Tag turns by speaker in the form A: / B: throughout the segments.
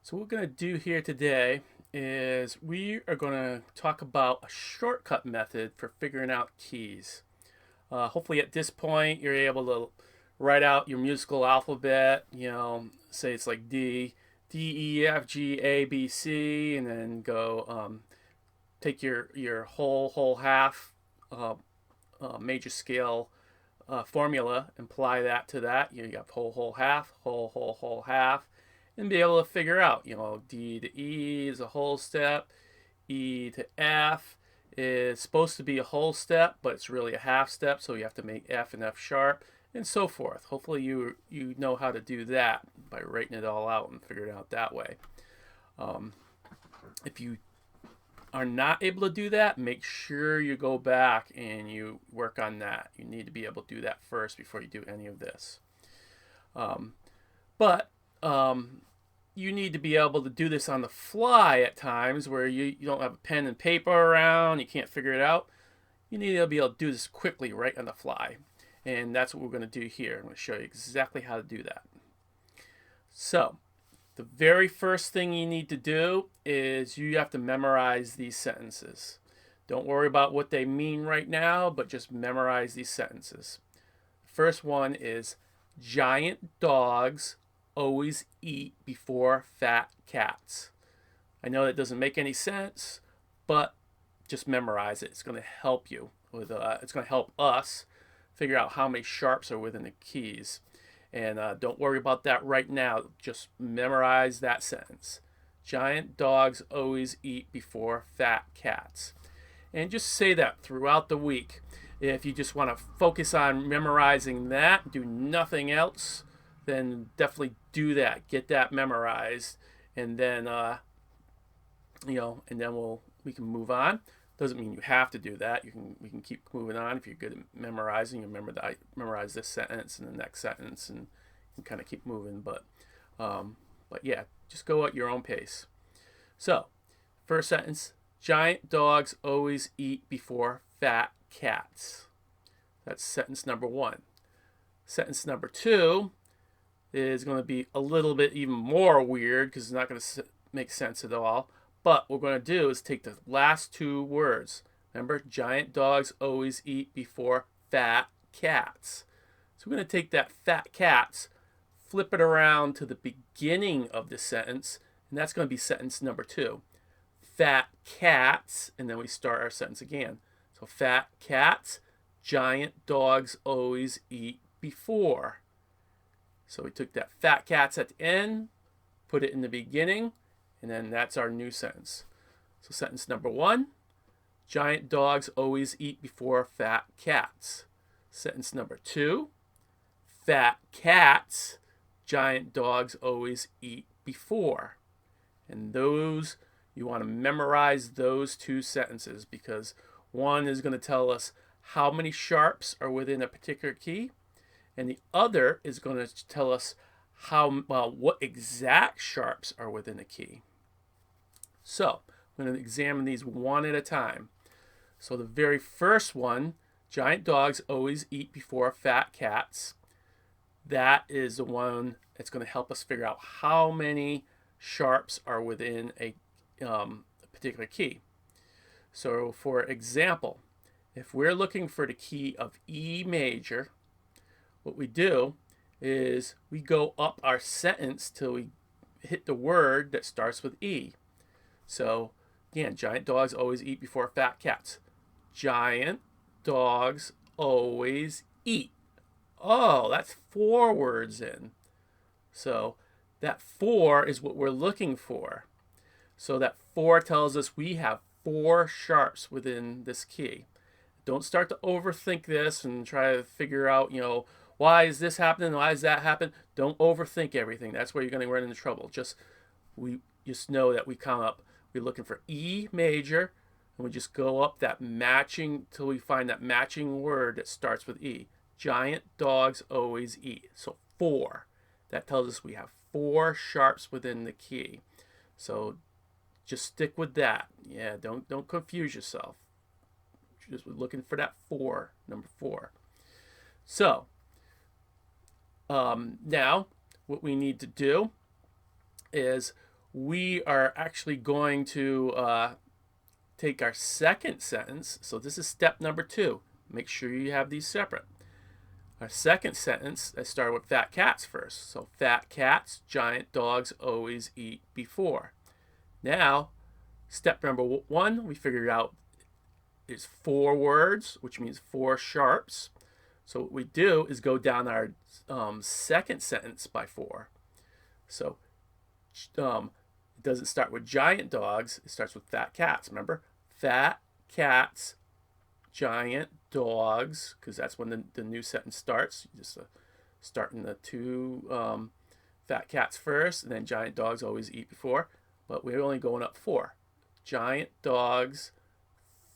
A: So what we're going to do here today is we are going to talk about a shortcut method for figuring out keys. Hopefully at this point you're able to write out your musical alphabet, say it's like D, E, F, G, A, B, C, and then go take your whole half uh, major scale formula and apply that to that. You got whole half, whole half, and be able to figure out, D to E is a whole step, E to F is supposed to be a whole step, but it's really a half step, so you have to make F and F sharp, and so forth. Hopefully you know how to do that by writing it all out and figure it out that way. If you are not able to do that, make sure you go back and you work on that. You need to be able to do that first before you do any of this. But you need to be able to do this on the fly at times where you don't have a pen and paper around, you can't figure it out. You need to be able to do this quickly right on the fly. And that's what we're going to do here. I'm going to show you exactly how to do that. So, the very first thing you need to do is you have to memorize these sentences. Don't worry about what they mean right now, but just memorize these sentences. The first one is giant dogs always eat before fat cats. I know that doesn't make any sense, but just memorize it. It's going to help you with. It's going to help us figure out how many sharps are within the keys. And don't worry about that right now. Just memorize that sentence. Giant dogs always eat before fat cats. And just say that throughout the week. If you just want to focus on memorizing that, do nothing else, then definitely do that. Get that memorized, and then and then we can move on. Doesn't mean you have to do that. We can keep moving on if you're good at memorizing. You remember that I memorize this sentence and the next sentence, and kind of keep moving. But yeah, just go at your own pace. So, first sentence: giant dogs always eat before fat cats. That's sentence number one. Sentence number two is going to be a little bit even more weird because it's not going to make sense at all. But what we're going to do is take the last two words. Remember, giant dogs always eat before fat cats. So we're going to take that fat cats, flip it around to the beginning of the sentence, and that's going to be sentence number two. Fat cats, and then we start our sentence again. So fat cats, giant dogs always eat before. So we took that fat cats at the end, put it in the beginning, and then that's our new sentence. So sentence number one, giant dogs always eat before fat cats. Sentence number two, fat cats, giant dogs always eat before. And those, you want to memorize those two sentences because one is going to tell us how many sharps are within a particular key, and the other is going to tell us what exact sharps are within a key. So I'm going to examine these one at a time. So the very first one, giant dogs always eat before fat cats. That is the one that's going to help us figure out how many sharps are within a particular key. So for example, if we're looking for the key of E major, what we do is we go up our sentence till we hit the word that starts with E. So again, giant dogs always eat before fat cats. Giant dogs always eat. Oh, that's 4 words in. So that 4 is what we're looking for. So that 4 tells us we have 4 sharps within this key. Don't start to overthink this and try to figure out, why is this happening? Why does that happen? Don't overthink everything. That's where you're going to run into trouble. We just know that we're looking for E major, and we just go up that matching till we find that matching word that starts with E. Giant dogs always eat. So 4. That tells us we have 4 sharps within the key. So just stick with that. Yeah, don't confuse yourself. Just looking for that 4, number 4. So now what we need to do is we are actually going to take our second sentence. So this is step number 2. Make sure you have these separate. Our second sentence, I started with fat cats first. So fat cats, giant dogs always eat before. Now, step number 1, we figured out is 4 words, which means 4 sharps. So what we do is go down our second sentence by 4. So it doesn't start with giant dogs, it starts with fat cats. Remember? Fat cats, giant dogs, because that's when the new sentence starts. You just starting the 2 fat cats first, and then giant dogs always eat before. But we're only going up 4. Giant dogs,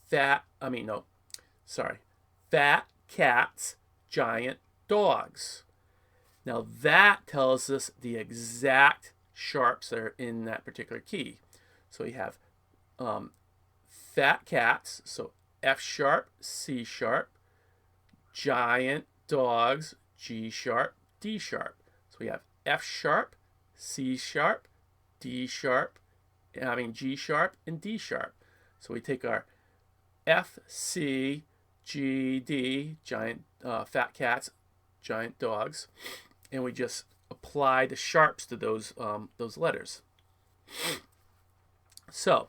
A: fat cats, giant dogs. Now that tells us the exact sharps that are in that particular key. So you have fat cats, so F sharp, C sharp, giant dogs, G sharp, D sharp. So we have F sharp, C sharp, G sharp, and D sharp. So we take our F, C, G, D, giant fat cats, giant dogs, and we just apply the sharps to those letters. So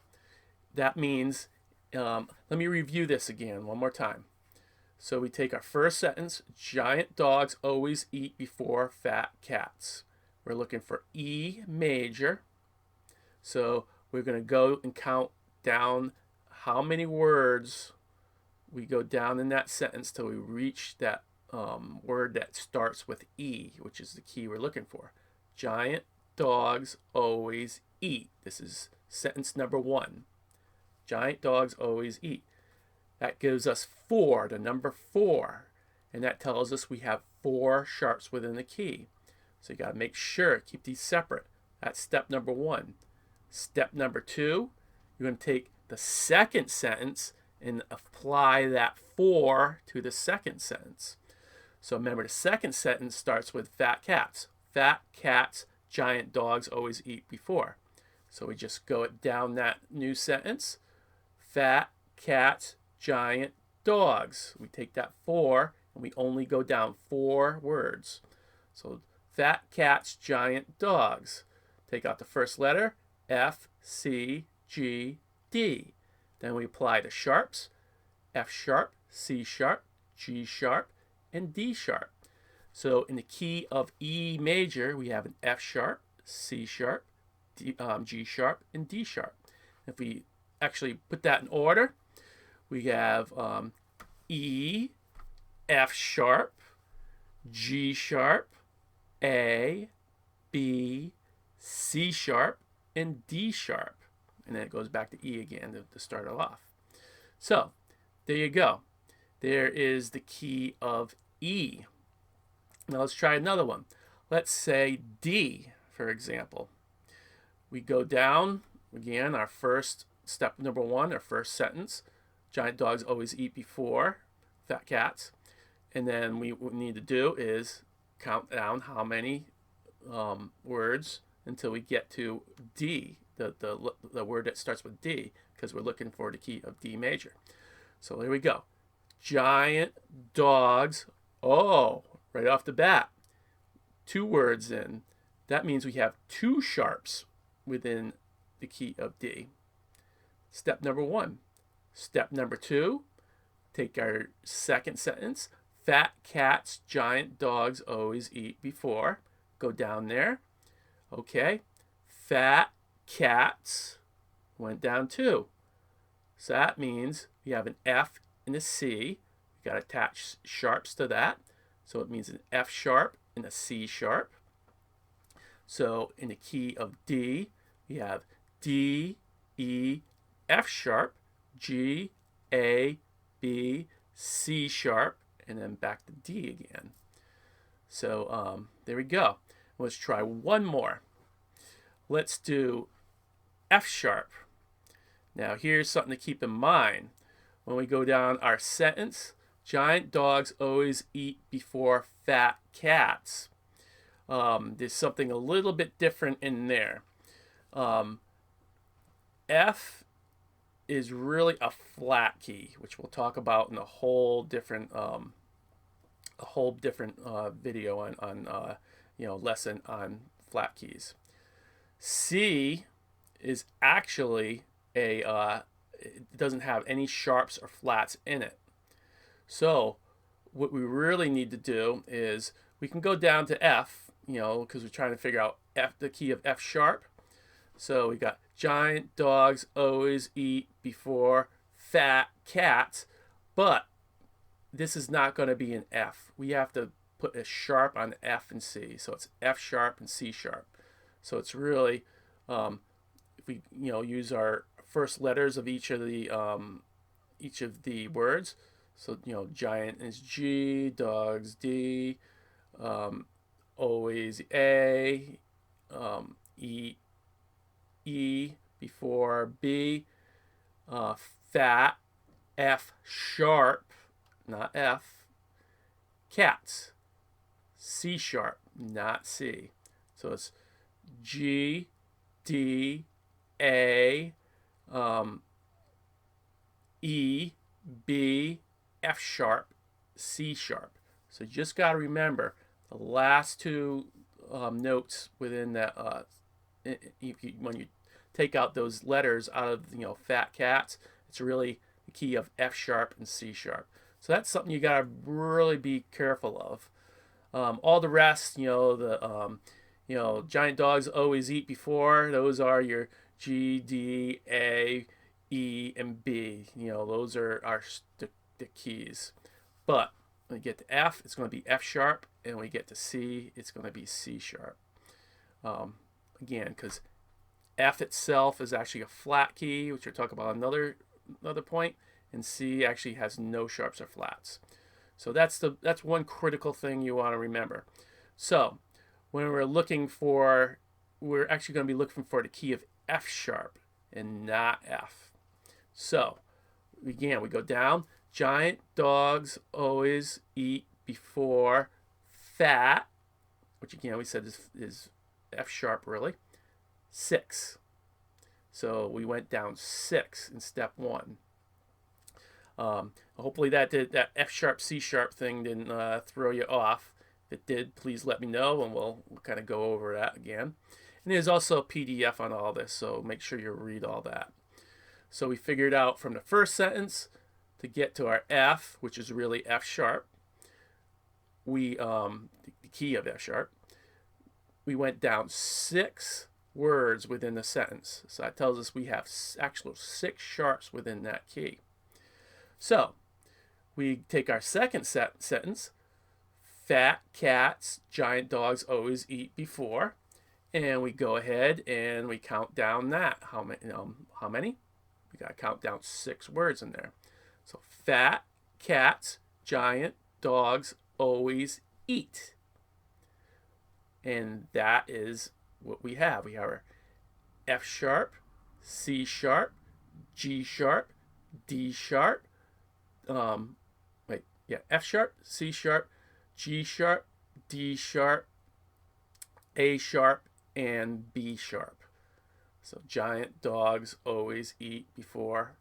A: that means, let me review this again one more time. So we take our first sentence, giant dogs always eat before fat cats. We're looking for E major. So we're going to go and count down how many words we go down in that sentence till we reach that word that starts with E, which is the key we're looking for. Giant dogs always eat. This is sentence number 1. Giant dogs always eat. That gives us 4, the number 4. And that tells us we have 4 sharps within the key. So you got to make sure, keep these separate. That's step number 1. Step number 2, you're going to take the second sentence and apply that 4 to the second sentence. So remember, the second sentence starts with fat cats. Fat cats, giant dogs always eat before. So we just go down that new sentence. Fat cats, giant dogs. We take that 4 and we only go down 4 words. So fat cats, giant dogs. Take out the first letter, F, C, G, D. Then we apply the sharps, F sharp, C sharp, G sharp, and D sharp. So in the key of E major, we have an F sharp, C sharp, G sharp, and D sharp. If we actually put that in order, we have E, F sharp, G sharp, A, B, C sharp, and D sharp. And then it goes back to E again to start it off. So there you go. There is the key of E. Now let's try another one. Let's say D, for example. We go down, again, our first step number 1, our first sentence. Giant dogs always eat before fat cats. And then what we need to do is count down how many words until we get to D, the word that starts with D, because we're looking for the key of D major. So here we go. Giant dogs, right off the bat, 2 words in. That means we have 2 sharps within the key of D. Step number 1. Step number 2, take our second sentence. Fat cats, giant dogs always eat before. Go down there. Okay. Fat cats went down 2. So that means we have an F and a C. We got to attach sharps to that. So it means an F sharp and a C sharp. So in the key of D, we have D, E, F sharp, G, A, B, C sharp, and then back to D again. So there we go. Let's try one more. Let's do F sharp. Now here's something to keep in mind. When we go down our sentence, giant dogs always eat before fat cats. There's something a little bit different in there. Um, F is really a flat key, which we'll talk about in a whole different video on lesson on flat keys. C is actually it doesn't have any sharps or flats in it. So what we really need to do is we can go down to F, because we're trying to figure out the key of F sharp. So we got giant dogs always eat before fat cats, but this is not going to be an F. We have to put a sharp on F and C. So it's F sharp and C sharp. So it's really, if we use our first letters of each of the words. So giant is G, dogs D, always A, E before B, fat F sharp, not F, cats C sharp, not C. So it's G, D, A, E, B, F sharp, C sharp. So you just got to remember the last two notes within that. When you take out those letters out of fat cats, it's really the key of F sharp and C sharp. So that's something you got to really be careful of. All the rest, giant dogs always eat before. Those are your G, D, A, E, and B. Those are the keys. But when we get to F, it's going to be F sharp, and when we get to C, it's going to be C sharp. Again, because F itself is actually a flat key, which we'll talk about another point, and C actually has no sharps or flats. So that's one critical thing you want to remember. So when we're actually going to be looking for the key of F sharp and not F. So again, we go down. Giant dogs always eat before fat, which again we said is F sharp really. 6. So we went down 6 in step 1. Hopefully that F sharp C sharp thing didn't throw you off. If it did, please let me know, and we'll kind of go over that again. And there's also a PDF on all this, so make sure you read all that. So we figured out from the first sentence to get to our F, which is really F sharp. The key of F sharp. We went down 6 words within the sentence. So that tells us we have actual 6 sharps within that key. So we take our second sentence, fat cats, giant dogs always eat before, and we go ahead and we count down that. How many? We got to count down 6 words in there. So fat cats, giant dogs always eat. And that is what we have. We have our F sharp, C sharp, G sharp, D sharp, F sharp, C sharp, G sharp, D sharp, A sharp, and B sharp. So giant dogs always eat before,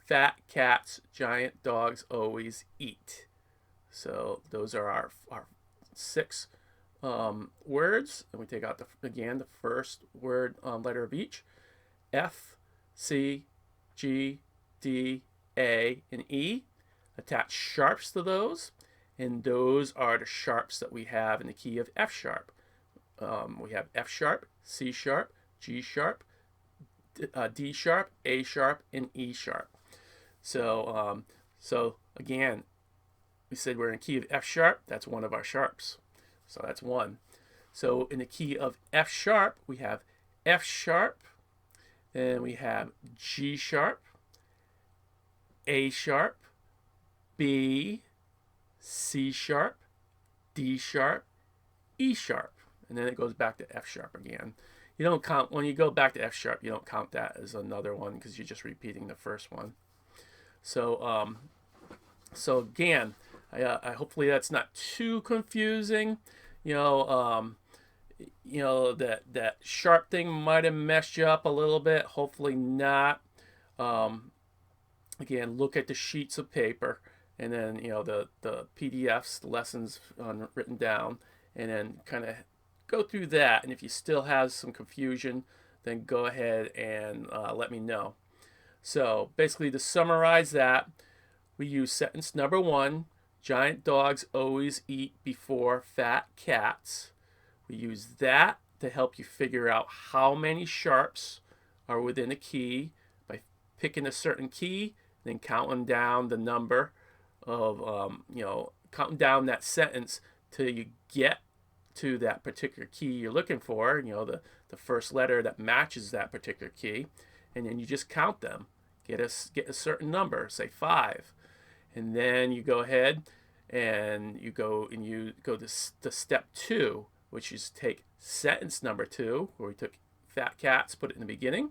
A: fat cats, giant dogs always eat. So those are our 6 words, and we take out the first word letter of each. F, C, G, D, A, and E. Attach sharps to those, and those are the sharps that we have in the key of F sharp. We have F sharp, C sharp, G sharp, D sharp, A sharp, and E sharp. So again, we said we're in a key of F sharp. That's one of our sharps. So that's 1. So in the key of F sharp, we have F sharp, then we have G sharp, A sharp, B, C sharp, D sharp, E sharp, and then it goes back to F sharp again. You don't count when you go back to F sharp. You don't count that as another one because you're just repeating the first one. So again, I hopefully that's not too confusing. that sharp thing might have messed you up a little bit. Hopefully not. Um, Again, look at the sheets of paper, and then the PDFs, the lessons written down, and then kind of go through that. And if you still have some confusion, then go ahead and let me know. So basically, to summarize that, we use sentence number one: giant dogs always eat before fat cats. We use that to help you figure out how many sharps are within a key by picking a certain key, then counting down the number of, counting down that sentence till you get to that particular key you're looking for, the first letter that matches that particular key, and then you just count them. Get a certain number, say 5, and then you go ahead and you go to step 2, which is take sentence number 2, where we took fat cats, put it in the beginning.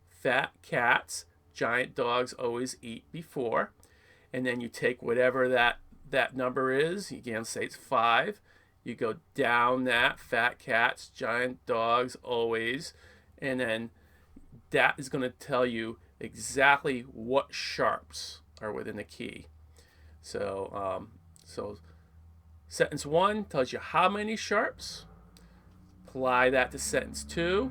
A: Fat cats, giant dogs always eat before. And then you take whatever that number is, again, say it's 5. You go down that, fat cats, giant dogs always. And then that is going to tell you exactly what sharps are within the key. So sentence 1 tells you how many sharps. Apply that to sentence 2,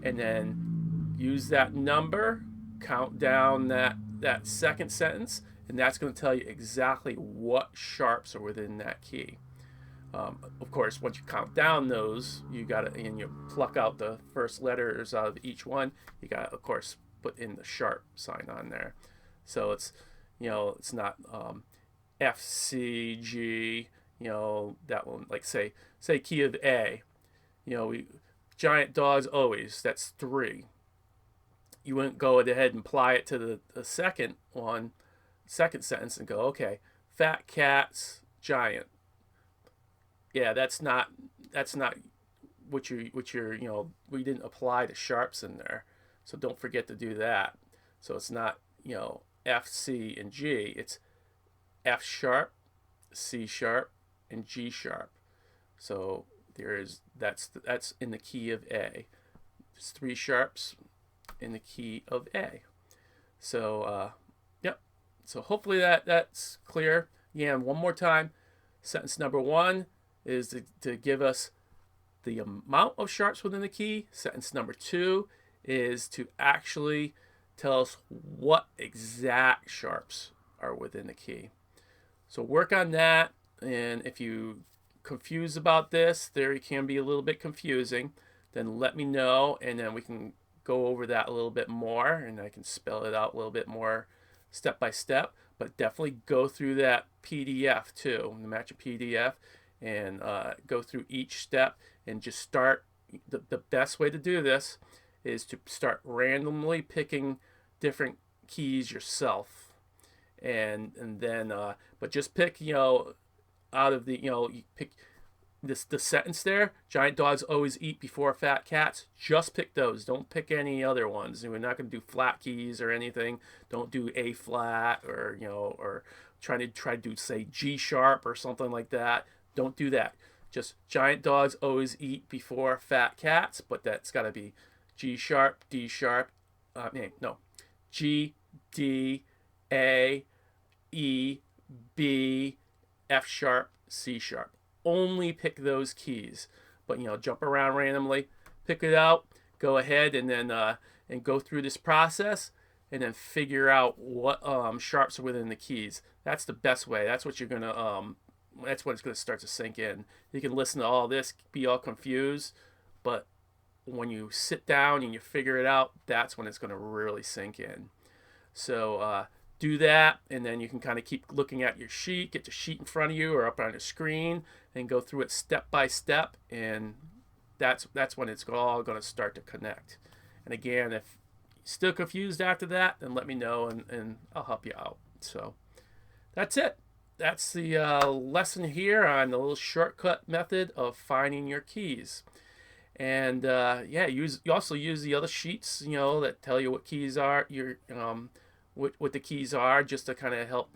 A: and then use that number, count down that second sentence, and that's going to tell you exactly what sharps are within that key. Of course, once you count down those, you got to, and you pluck out the first letters out of each one, you got to, of course, put in the sharp sign on there. So it's not F, C, G, that one, like say key of A. Giant dogs always, that's 3. You wouldn't go ahead and apply it to the second sentence and go, okay, fat cats, giant. Yeah, that's not what you're we didn't apply the sharps in there. So don't forget to do that. So it's not, F, C, and G. It's F sharp, C sharp, and G sharp. So that's in the key of A. There's 3 sharps in the key of A. So yep. So hopefully that's clear. Again, one more time. Sentence number 1 is to give us the amount of sharps within the key. Sentence number 2 is to actually tell us what exact sharps are within the key. So work on that, and if you confused about this, theory can be a little bit confusing, then let me know, and then we can go over that a little bit more, and I can spell it out a little bit more step by step. But definitely go through that PDF too, the match a PDF, and go through each step, and just start. The best way to do this is to start randomly picking different keys yourself, and then but just pick out of the you pick the sentence there. Giant dogs always eat before fat cats. Just pick those. Don't pick any other ones. We're not going to do flat keys or anything. Don't do A flat or or try to do say G sharp or something like that. Don't do that. Just giant dogs always eat before fat cats, but that's got to be G sharp, D sharp. No, G, D, A, E, B, F sharp, C sharp. Only pick those keys, but jump around randomly, pick it out, go ahead and then and go through this process, and then figure out what sharps are within the keys. That's the best way. That's what you're gonna that's when it's gonna start to sink in. You can listen to all this, be all confused, but when you sit down and you figure it out, that's when it's gonna really sink in. So do that, and then you can kind of keep looking at your sheet, get your sheet in front of you or up on the screen, and go through it step by step, and that's when it's all going to start to connect. And again, if you're still confused after that, then let me know, and I'll help you out. So that's it. That's the lesson here on the little shortcut method of finding your keys. And you also use the other sheets, that tell you what keys are what the keys are, just to kind of help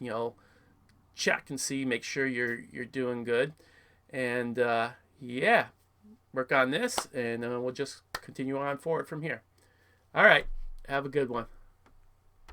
A: check and see, make sure you're doing good. And work on this, and we'll just continue on forward from here. All right. Have a good one.